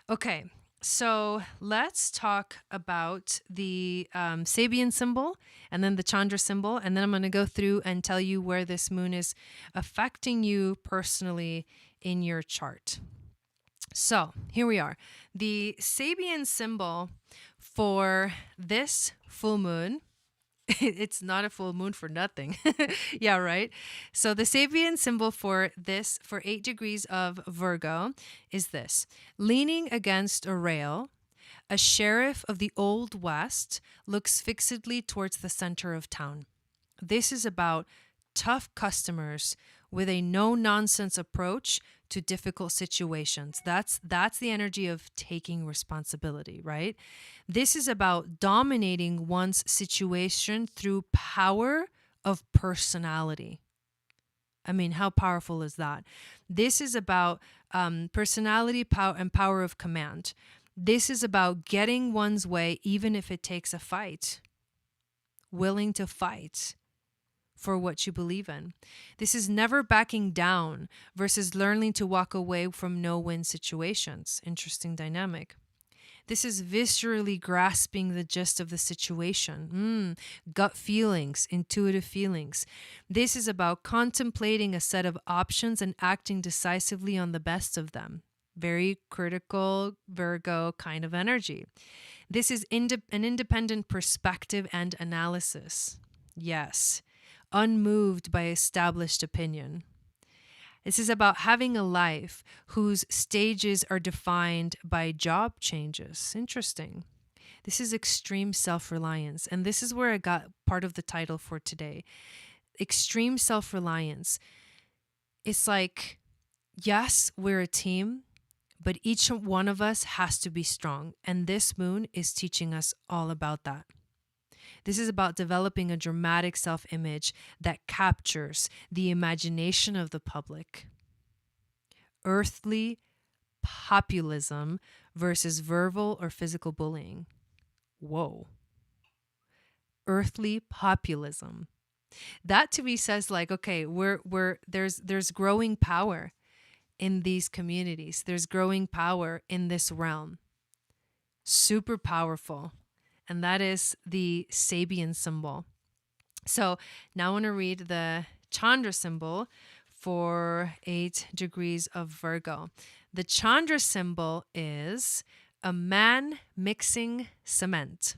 Okay. So let's talk about the Sabian symbol and then the Chandra symbol. And then I'm going to go through and tell you where this moon is affecting you personally in your chart. So here we are. The Sabian symbol for this full moon, it's not a full moon for nothing. Yeah, right. So the Sabian symbol for 8 degrees of Virgo is this: leaning against a rail, a sheriff of the Old West looks fixedly towards the center of town. This is about tough customers with a no-nonsense approach to difficult situations. That's the energy of taking responsibility, right? This is about dominating one's situation through power of personality. I mean, how powerful is that? This is about personality, power, and power of command. This is about getting one's way, even if it takes a fight. Willing to fight for what you believe in. This is never backing down versus learning to walk away from no-win situations. Interesting dynamic. This is viscerally grasping the gist of the situation. Gut feelings, intuitive feelings. This is about contemplating a set of options and acting decisively on the best of them. Very critical Virgo kind of energy. This is an independent perspective and analysis. Yes. Unmoved by established opinion. This is about having a life whose stages are defined by job changes. Interesting. This is extreme self-reliance. And this is where I got part of the title for today. Extreme self-reliance. It's like Yes, we're a team, but each one of us has to be strong. And this moon is teaching us all about that. This is about developing a dramatic self image that captures the imagination of the public. Earthly populism versus verbal or physical bullying. Whoa. Earthly populism. That to me says like, okay, there's growing power in these communities. There's growing power in this realm. Super powerful. And that is the Sabian symbol. So now I want to read the Chandra symbol for 8 degrees of Virgo. The Chandra symbol is a man mixing cement.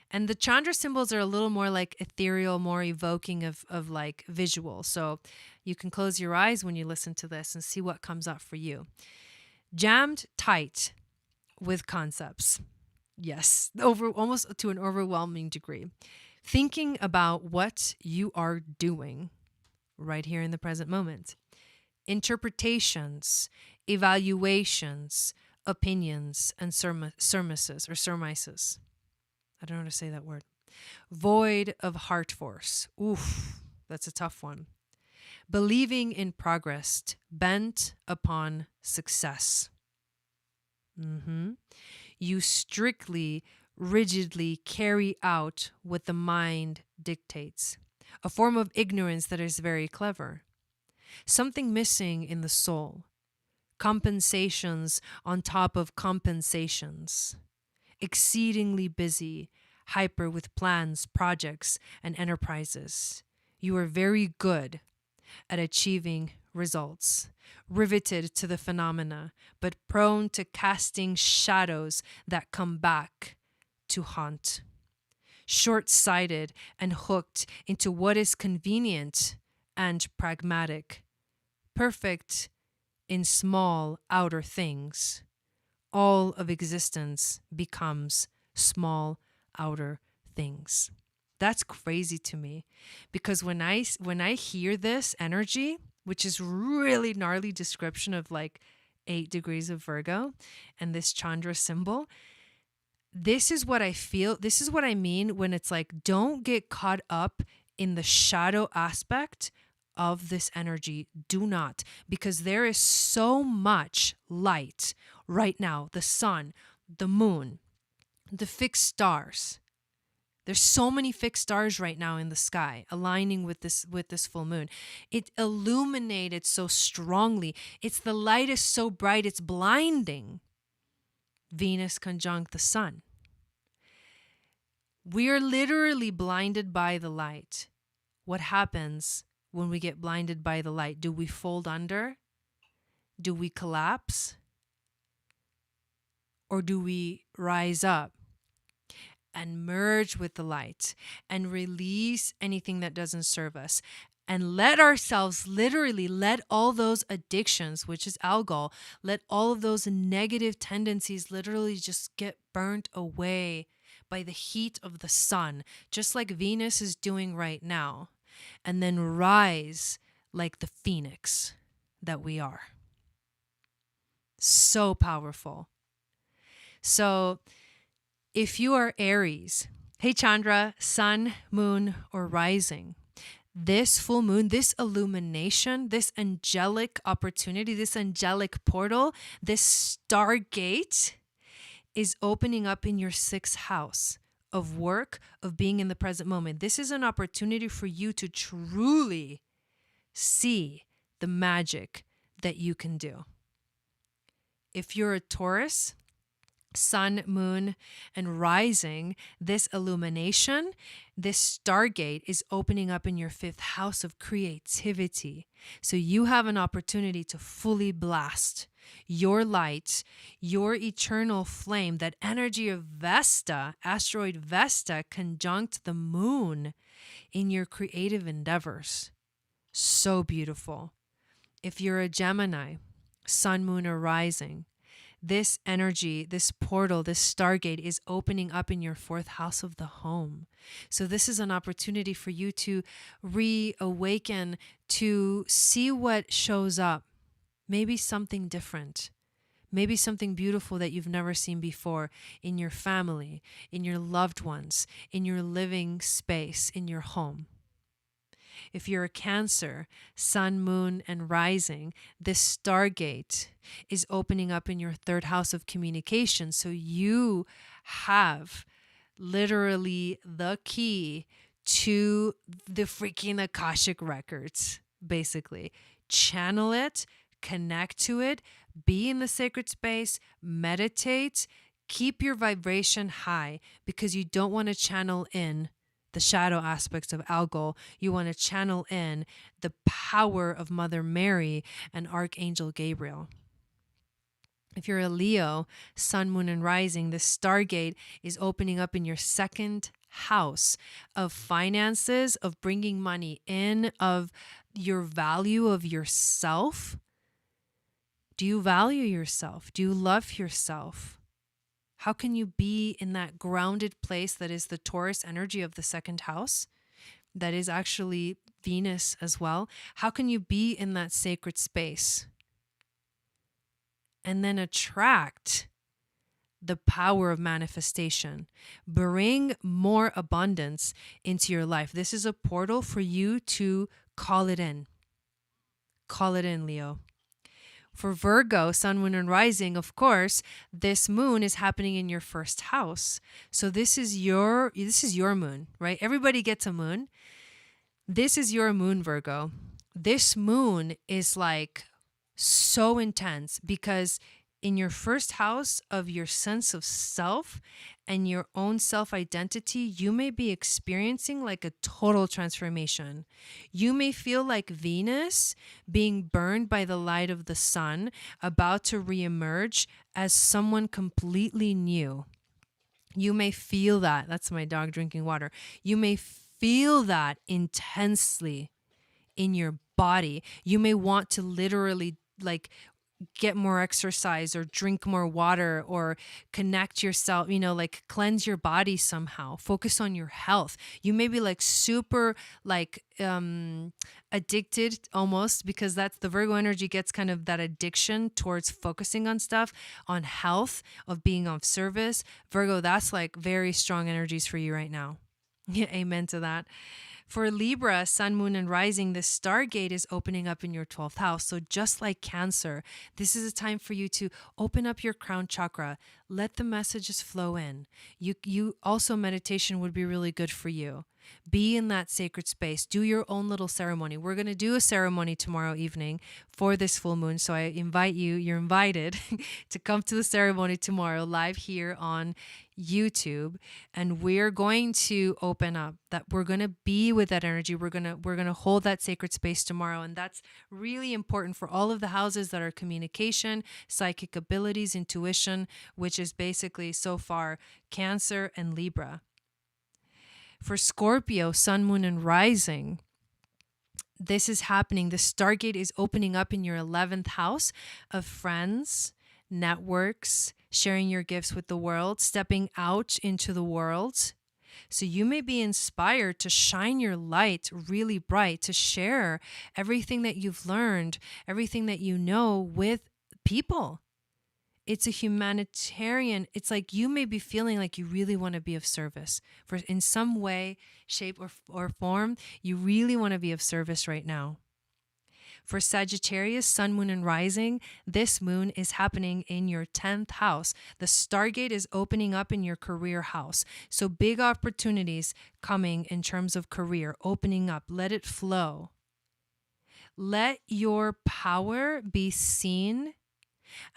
And the Chandra symbols are a little more like ethereal, more evoking of like visual. So you can close your eyes when you listen to this and see what comes up for you. Jammed tight with concepts. Yes, almost to an overwhelming degree. Thinking about what you are doing right here in the present moment. Interpretations, evaluations, opinions, and surmises. I don't know how to say that word. Void of heart force. Oof, that's a tough one. Believing in progress, bent upon success. You strictly, rigidly carry out what the mind dictates. A form of ignorance that is very clever. Something missing in the soul. Compensations on top of compensations. Exceedingly busy, hyper with plans, projects, and enterprises. You are very good at achieving results, riveted to the phenomena, but prone to casting shadows that come back to haunt. Short-sighted and hooked into what is convenient and pragmatic. Perfect in small outer things. All of existence becomes small outer things. That's crazy to me, because when I hear this energy, which is really gnarly description of like 8 degrees of Virgo and this Chandra symbol, this is what I feel. This is what I mean when it's like, don't get caught up in the shadow aspect of this energy. Do not, because there is so much light right now. The sun, the moon, the fixed stars. There's so many fixed stars right now in the sky aligning with this full moon. It illuminated so strongly. The light is so bright, it's blinding. Venus conjunct the sun. We are literally blinded by the light. What happens when we get blinded by the light? Do we fold under? Do we collapse? Or do we rise up and merge with the light and release anything that doesn't serve us? And let ourselves literally let all those addictions, which is alcohol, let all of those negative tendencies literally just get burnt away by the heat of the sun, just like Venus is doing right now, and then rise like the phoenix that we are. So powerful. So if you are Aries, hey Chandra, sun, moon, or rising, this full moon, this illumination, this angelic opportunity, this angelic portal, this stargate is opening up in your 6th house of work, of being in the present moment. This is an opportunity for you to truly see the magic that you can do. If you're a Taurus, sun, moon, and rising, this illumination, this stargate is opening up in your 5th house of creativity. So you have an opportunity to fully blast your light, your eternal flame, that energy of Vesta, asteroid Vesta, conjunct the moon in your creative endeavors. So beautiful. If you're a Gemini, sun, moon, or rising, this energy, this portal, this stargate is opening up in your 4th house of the home. So this is an opportunity for you to reawaken, to see what shows up. maybe something different. Maybe something beautiful that you've never seen before in your family, in your loved ones, in your living space, in your home. If you're a Cancer, sun, moon, and rising, this stargate is opening up in your third house of communication. So you have literally the key to the freaking Akashic records, basically. Channel it, connect to it, be in the sacred space, meditate, keep your vibration high, because you don't want to channel in the shadow aspects of Algol. You want to channel in the power of Mother Mary and Archangel Gabriel. If you're a Leo, sun, moon, and rising, the stargate is opening up in your second house of finances, of bringing money in, of your value of yourself. Do you value yourself? Do you love yourself? How can you be in that grounded place that is the Taurus energy of the second house? That is actually Venus as well. How can you be in that sacred space and then attract the power of manifestation? Bring more abundance into your life. This is a portal for you to call it in. Call it in, Leo. For Virgo, sun, moon, and rising, of course, this moon is happening in your first house. So this is your moon, right? Everybody gets a moon. This is your moon, Virgo. This moon is like so intense because in your first house of your sense of self and your own self-identity, you may be experiencing like a total transformation. You may feel like Venus being burned by the light of the sun, about to reemerge as someone completely new. You may feel that. That's my dog drinking water. You may feel that intensely in your body. You may want to literally like get more exercise or drink more water or connect yourself, like cleanse your body somehow, focus on your health. You may be like super like addicted almost, because that's the Virgo energy gets kind of that addiction towards focusing on stuff, on health, of being of service. Virgo, that's like very strong energies for you right now. Yeah, amen to that. For Libra, sun, moon, and rising, the stargate is opening up in your 12th house. So just like Cancer, this is a time for you to open up your crown chakra. Let the messages flow in. You also, meditation would be really good for you. Be in that sacred space. Do your own little ceremony. We're going to do a ceremony tomorrow evening for this full moon. So I invite you, you're invited to come to the ceremony tomorrow live here on YouTube. And we're going to open up that we're going to be with that energy. We're going to hold that sacred space tomorrow. And that's really important for all of the houses that are communication, psychic abilities, intuition, which is basically so far Cancer and Libra. For Scorpio, sun, moon, and rising, this is happening. The stargate is opening up in your 11th house of friends, networks, sharing your gifts with the world, stepping out into the world. So you may be inspired to shine your light really bright, to share everything that you've learned, everything that you know with people. It's a humanitarian. It's like you may be feeling like you really want to be of service for in some way, shape, or form. You really want to be of service right now. For Sagittarius, sun, moon, and rising, this moon is happening in your 10th house. The stargate is opening up in your career house. So big opportunities coming in terms of career, opening up. Let it flow. Let your power be seen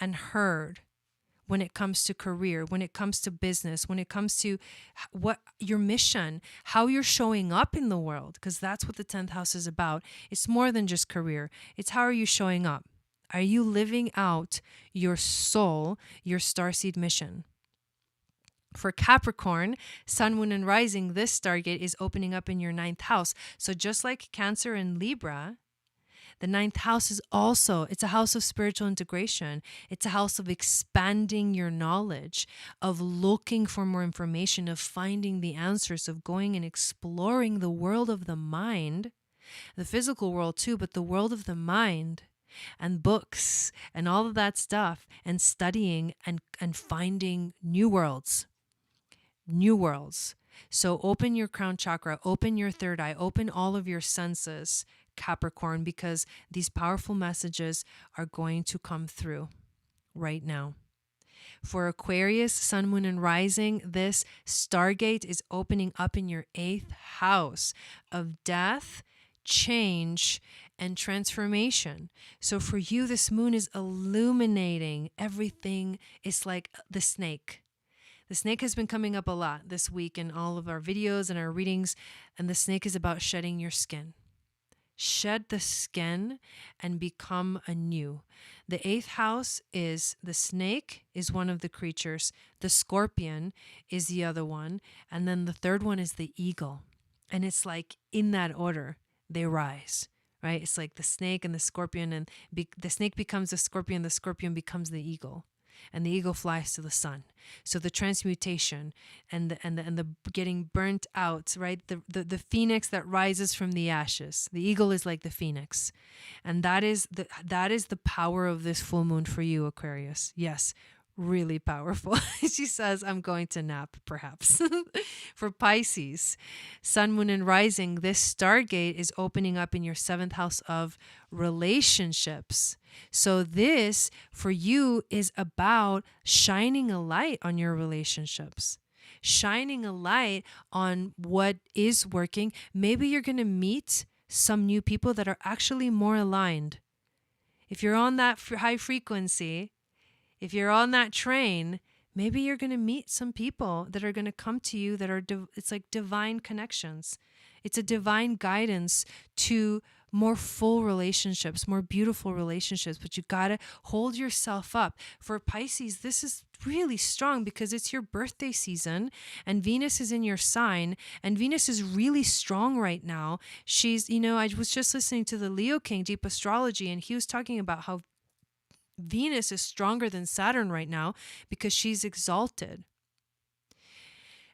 and heard when it comes to career, when it comes to business, when it comes to what your mission, how you're showing up in the world, because that's what the 10th house is about. It's more than just career. It's how are you showing up? Are you living out your soul, your starseed mission? For Capricorn, sun, moon, and rising, this stargate is opening up in your 9th house. So just like Cancer and Libra, the 9th house is also, it's a house of spiritual integration. It's a house of expanding your knowledge, of looking for more information, of finding the answers, of going and exploring the world of the mind, the physical world too, but the world of the mind. and books and all of that stuff, and studying and finding new worlds. New worlds. So open your crown chakra, open your third eye, open all of your senses, Capricorn, because these powerful messages are going to come through right now. For Aquarius, Sun, Moon, and Rising, this Stargate is opening up in your 8th house of death, change, and transformation. So for you, this moon is illuminating everything. It's like the snake. The snake has been coming up a lot this week in all of our videos and our readings, and the snake is about shedding your skin. Shed the skin and become anew. The 8th house is the snake is one of the creatures. The scorpion is the other one. And then the third one is the eagle. And it's like in that order, they rise, right? It's like the snake and the scorpion, and the snake becomes the scorpion becomes the eagle. And the eagle flies to the sun. So the transmutation and the getting burnt out, right? The phoenix that rises from the ashes. The eagle is like the phoenix. And that is the power of this full moon for you, Aquarius. Yes, really powerful. She says, I'm going to nap, perhaps. For Pisces, Sun, Moon, and Rising, this Stargate is opening up in your 7th house of relationships. So this, for you, is about shining a light on your relationships. Shining a light on what is working. Maybe you're going to meet some new people that are actually more aligned. If you're on that high frequency, if you're on that train, maybe you're going to meet some people that are going to come to you that are, it's like divine connections. It's a divine guidance to more full relationships, more beautiful relationships, but you got to hold yourself up. For Pisces, this is really strong because it's your birthday season and Venus is in your sign, and Venus is really strong right now. She's, I was just listening to the Leo King Deep Astrology, and he was talking about how Venus is stronger than Saturn right now because she's exalted.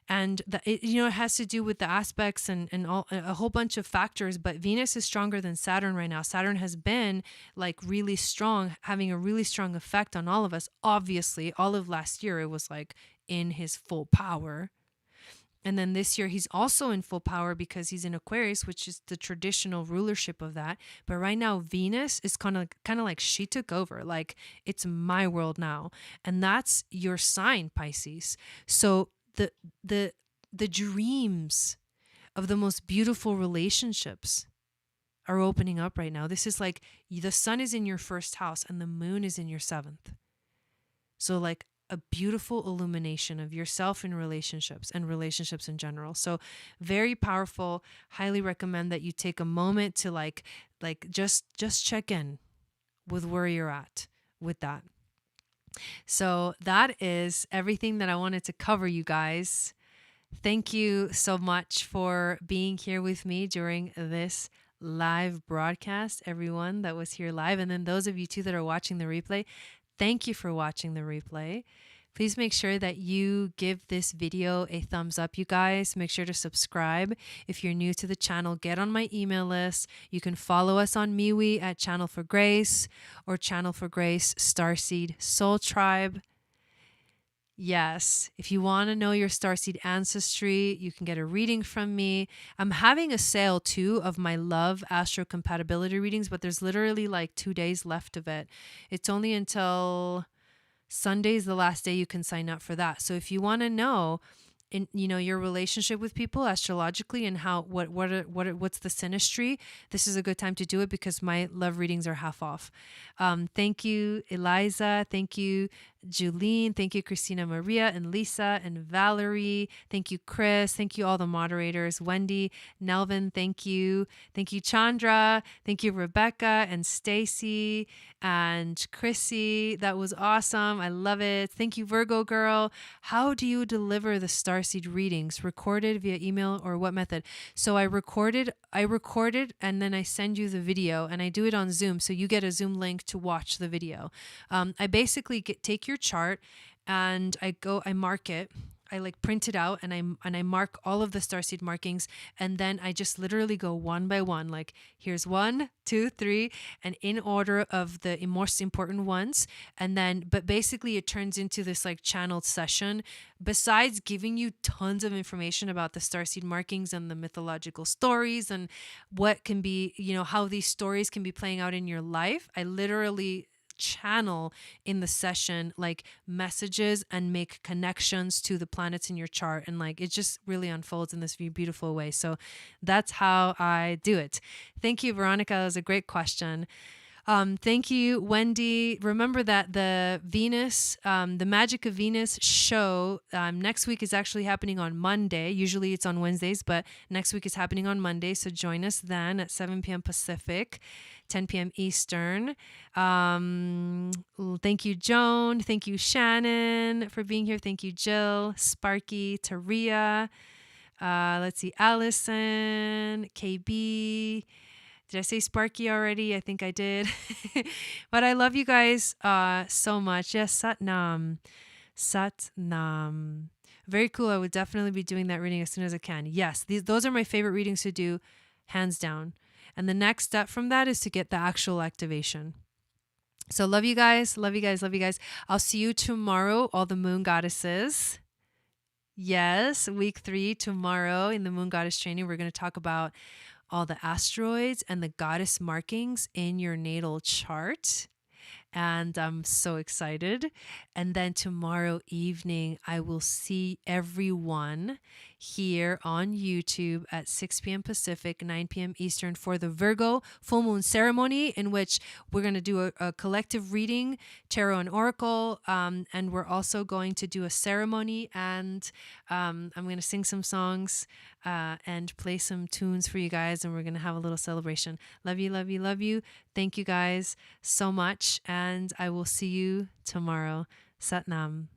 And it has to do with the aspects and a whole bunch of factors, but Venus is stronger than Saturn right now. Saturn has been like really strong, having a really strong effect on all of us. Obviously, all of last year, it was like in his full power. And then this year, he's also in full power because he's in Aquarius, which is the traditional rulership of that. But right now, Venus is kind of like she took over. Like, it's my world now. And that's your sign, Pisces. So the dreams of the most beautiful relationships are opening up right now. This is like the sun is in your 1st house and the moon is in your 7th. So like a beautiful illumination of yourself in relationships and relationships in general. So very powerful. Highly recommend that you take a moment to like just check in with where you're at with that. So that is everything that I wanted to cover, you guys. Thank you so much for being here with me during this live broadcast, everyone that was here live. And then those of you too that are watching the replay, thank you for watching the replay. Please make sure that you give this video a thumbs up, you guys. Make sure to subscribe. If you're new to the channel, get on my email list. You can follow us on MeWe at Channel for Grace or Channel for Grace Starseed Soul Tribe. Yes, if you want to know your Starseed ancestry, you can get a reading from me. I'm having a sale too of my love astro compatibility readings, but there's literally like 2 days left of it. It's only until Sunday is the last day you can sign up for that. So if you want to know in your relationship with people astrologically and how what's the synastry, this is a good time to do it because my love readings are half off. Thank you, Eliza. Thank you, Julene. Thank you, Christina Maria and Lisa and Valerie. Thank you, Chris. Thank you, all the moderators. Wendy, Nelvin, thank you. Thank you, Chandra. Thank you, Rebecca and Stacy and Chrissy. That was awesome. I love it. Thank you, Virgo girl. How do you deliver the Starseed readings? Recorded via email or what method? So I recorded and then I send you the video and I do it on Zoom. So you get a Zoom link to watch the video. I basically take your chart and I mark it. like print it out, and I mark all of the starseed markings, and then I just literally go one by one, like here's 1, 2, 3, and in order of the most important ones. And then, but basically it turns into this like channeled session. Besides giving you tons of information about the starseed markings and the mythological stories and what can be, how these stories can be playing out in your life, I literally channel in the session like messages and make connections to the planets in your chart, and like it just really unfolds in this beautiful way. So that's how I do it. Thank you, Veronica. That was a great question. Thank you, Wendy. Remember that the Venus, the Magic of Venus show next week is actually happening on Monday. Usually it's on Wednesdays, but next week is happening on Monday. So join us then at 7 p.m. Pacific, 10 p.m. Eastern. Thank you, Joan. Thank you, Shannon, for being here. Thank you, Jill, Sparky, Taria. Let's see, Allison, KB. Did I say Sparky already? I think I did. But I love you guys so much. Yes, Satnam. Satnam. Very cool. I would definitely be doing that reading as soon as I can. Yes, those are my favorite readings to do, hands down. And the next step from that is to get the actual activation. So love you guys. Love you guys. Love you guys. I'll see you tomorrow, all the moon goddesses. Yes, week 3 tomorrow in the moon goddess training. We're going to talk about all the asteroids and the goddess markings in your natal chart. And I'm so excited. And then tomorrow evening, I will see everyone here on YouTube at 6 p.m. Pacific, 9 p.m. Eastern for the Virgo full moon ceremony, in which we're going to do a collective reading, tarot and oracle. And we're also going to do a ceremony, and I'm going to sing some songs and play some tunes for you guys. And we're going to have a little celebration. Love you, love you, love you. Thank you guys so much. And I will see you tomorrow. Satnam.